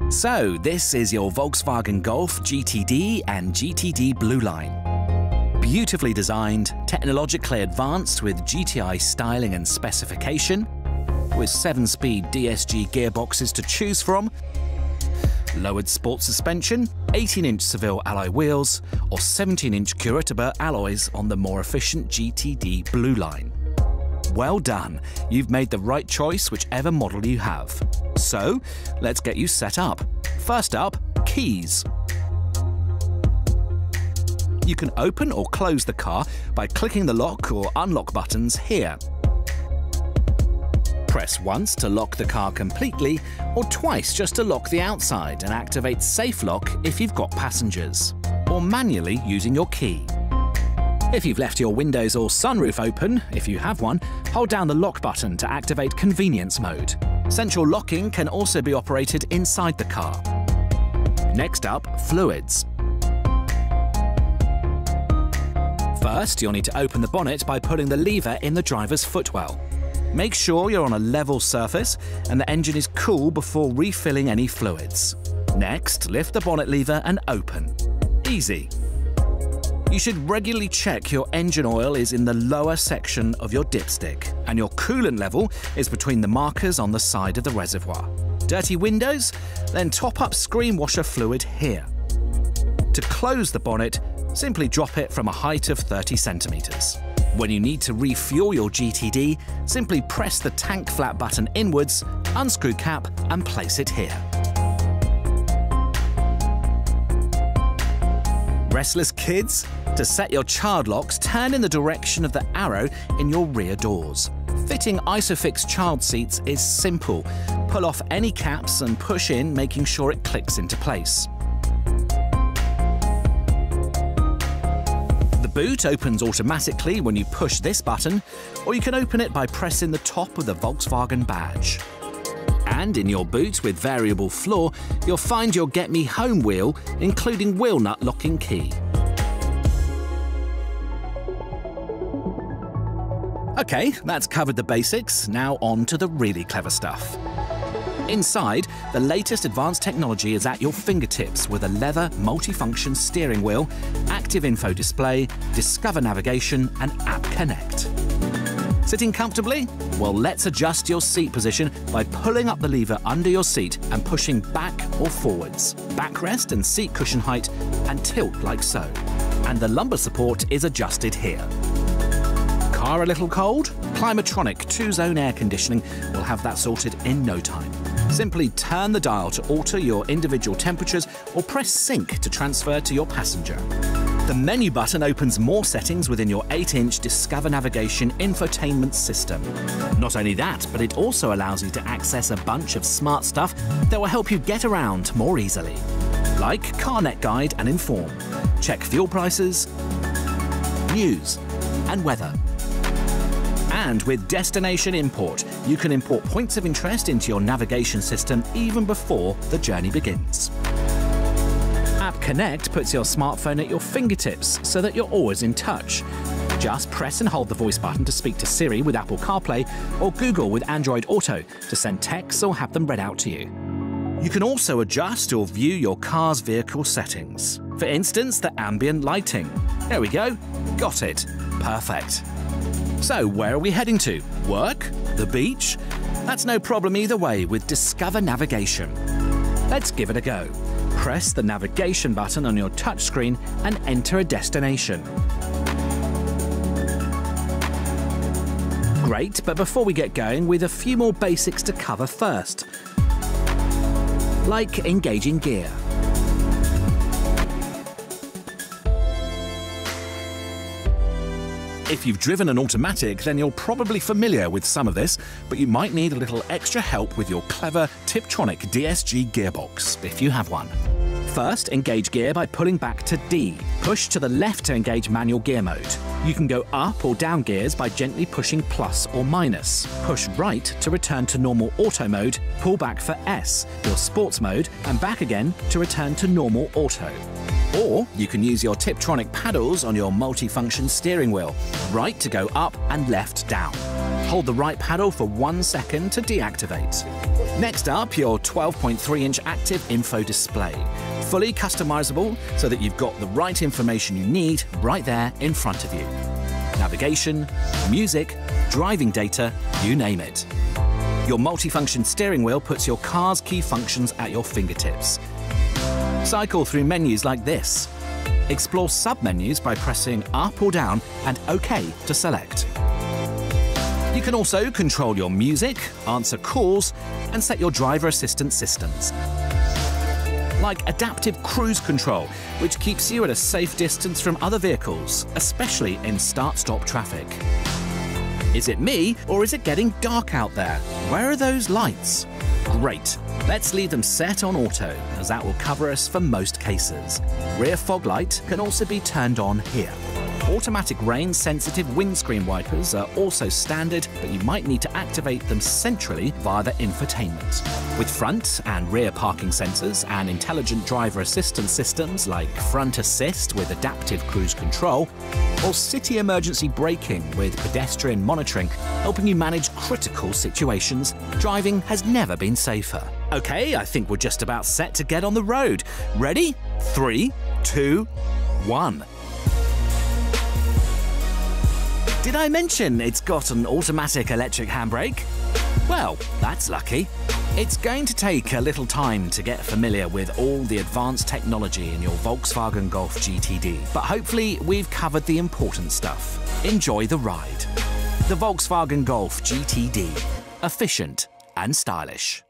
So, this is your Volkswagen Golf GTD and GTD Blue Line. Beautifully designed, technologically advanced with GTI styling and specification, with 7-speed DSG gearboxes to choose from, lowered sport suspension, 18-inch Seville alloy wheels, or 17-inch Curitiba alloys on the more efficient GTD Blue Line. Well done, you've made the right choice whichever model you have. So, let's get you set up. First up, keys. You can open or close the car by clicking the lock or unlock buttons here. Press once to lock the car completely, or twice just to lock the outside and activate Safe Lock if you've got passengers, or manually using your key. If you've left your windows or sunroof open, if you have one, hold down the lock button to activate convenience mode. Central locking can also be operated inside the car. Next up, fluids. First, you'll need to open the bonnet by pulling the lever in the driver's footwell. Make sure you're on a level surface and the engine is cool before refilling any fluids. Next, lift the bonnet lever and open. Easy. You should regularly check your engine oil is in the lower section of your dipstick and your coolant level is between the markers on the side of the reservoir. Dirty windows? Then top up screen washer fluid here. To close the bonnet, simply drop it from a height of 30 centimeters. When you need to refuel your GTD, simply press the tank flap button inwards, unscrew cap and place it here. Restless kids? To set your child locks, turn in the direction of the arrow in your rear doors. Fitting Isofix child seats is simple. Pull off any caps and push in, making sure it clicks into place. The boot opens automatically when you push this button, or you can open it by pressing the top of the Volkswagen badge. And in your boot with variable floor, you'll find your Get Me Home wheel, including wheel nut locking key. Okay, that's covered the basics, now on to the really clever stuff. Inside, the latest advanced technology is at your fingertips with a leather multifunction steering wheel, active info display, Discover navigation and App Connect. Sitting comfortably? Well, let's adjust your seat position by pulling up the lever under your seat and pushing back or forwards. Backrest and seat cushion height and tilt like so. And the lumbar support is adjusted here. Car a little cold? Climatronic 2-zone air conditioning will have that sorted in no time. Simply turn the dial to alter your individual temperatures or press sync to transfer to your passenger. The menu button opens more settings within your 8-inch Discover navigation infotainment system. Not only that, but it also allows you to access a bunch of smart stuff that will help you get around more easily. Like CarNet Guide and Inform. Check fuel prices, news and weather. And with Destination Import, you can import points of interest into your navigation system even before the journey begins. App Connect puts your smartphone at your fingertips so that you're always in touch. Just press and hold the voice button to speak to Siri with Apple CarPlay or Google with Android Auto to send texts or have them read out to you. You can also adjust or view your car's vehicle settings. For instance, the ambient lighting. There we go. Got it. Perfect. So, where are we heading to? Work? The beach? That's no problem either way with Discover Navigation. Let's give it a go. Press the navigation button on your touchscreen and enter a destination. Great, but before we get going, with a few more basics to cover first. Like engaging gear. If you've driven an automatic, then you're probably familiar with some of this, but you might need a little extra help with your clever Tiptronic DSG gearbox, if you have one. First, engage gear by pulling back to D. Push to the left to engage manual gear mode. You can go up or down gears by gently pushing plus or minus. Push right to return to normal auto mode, pull back for S, your sports mode, and back again to return to normal auto. Or you can use your Tiptronic paddles on your multifunction steering wheel, right to go up and left down. Hold the right paddle for 1 second to deactivate. Next up, your 12.3-inch active info display. Fully customizable so that you've got the right information you need right there in front of you. Navigation, music, driving data, you name it. Your multifunction steering wheel puts your car's key functions at your fingertips. Cycle through menus like this. Explore sub-menus by pressing up or down and OK to select. You can also control your music, answer calls, and set your driver assistance systems. Like adaptive cruise control, which keeps you at a safe distance from other vehicles, especially in start-stop traffic. Is it me, or is it getting dark out there? Where are those lights? Great. Let's leave them set on auto, as that will cover us for most cases. Rear fog light can also be turned on here. Automatic rain-sensitive windscreen wipers are also standard, but you might need to activate them centrally via the infotainment. With front and rear parking sensors and intelligent driver assistance systems like front assist with adaptive cruise control, or city emergency braking with pedestrian monitoring, helping you manage critical situations, driving has never been safer. Okay, I think we're just about set to get on the road. Ready? 3, 2, 1. Did I mention it's got an automatic electric handbrake? Well, that's lucky. It's going to take a little time to get familiar with all the advanced technology in your Volkswagen Golf GTD, but hopefully we've covered the important stuff. Enjoy the ride. The Volkswagen Golf GTD. Efficient and stylish.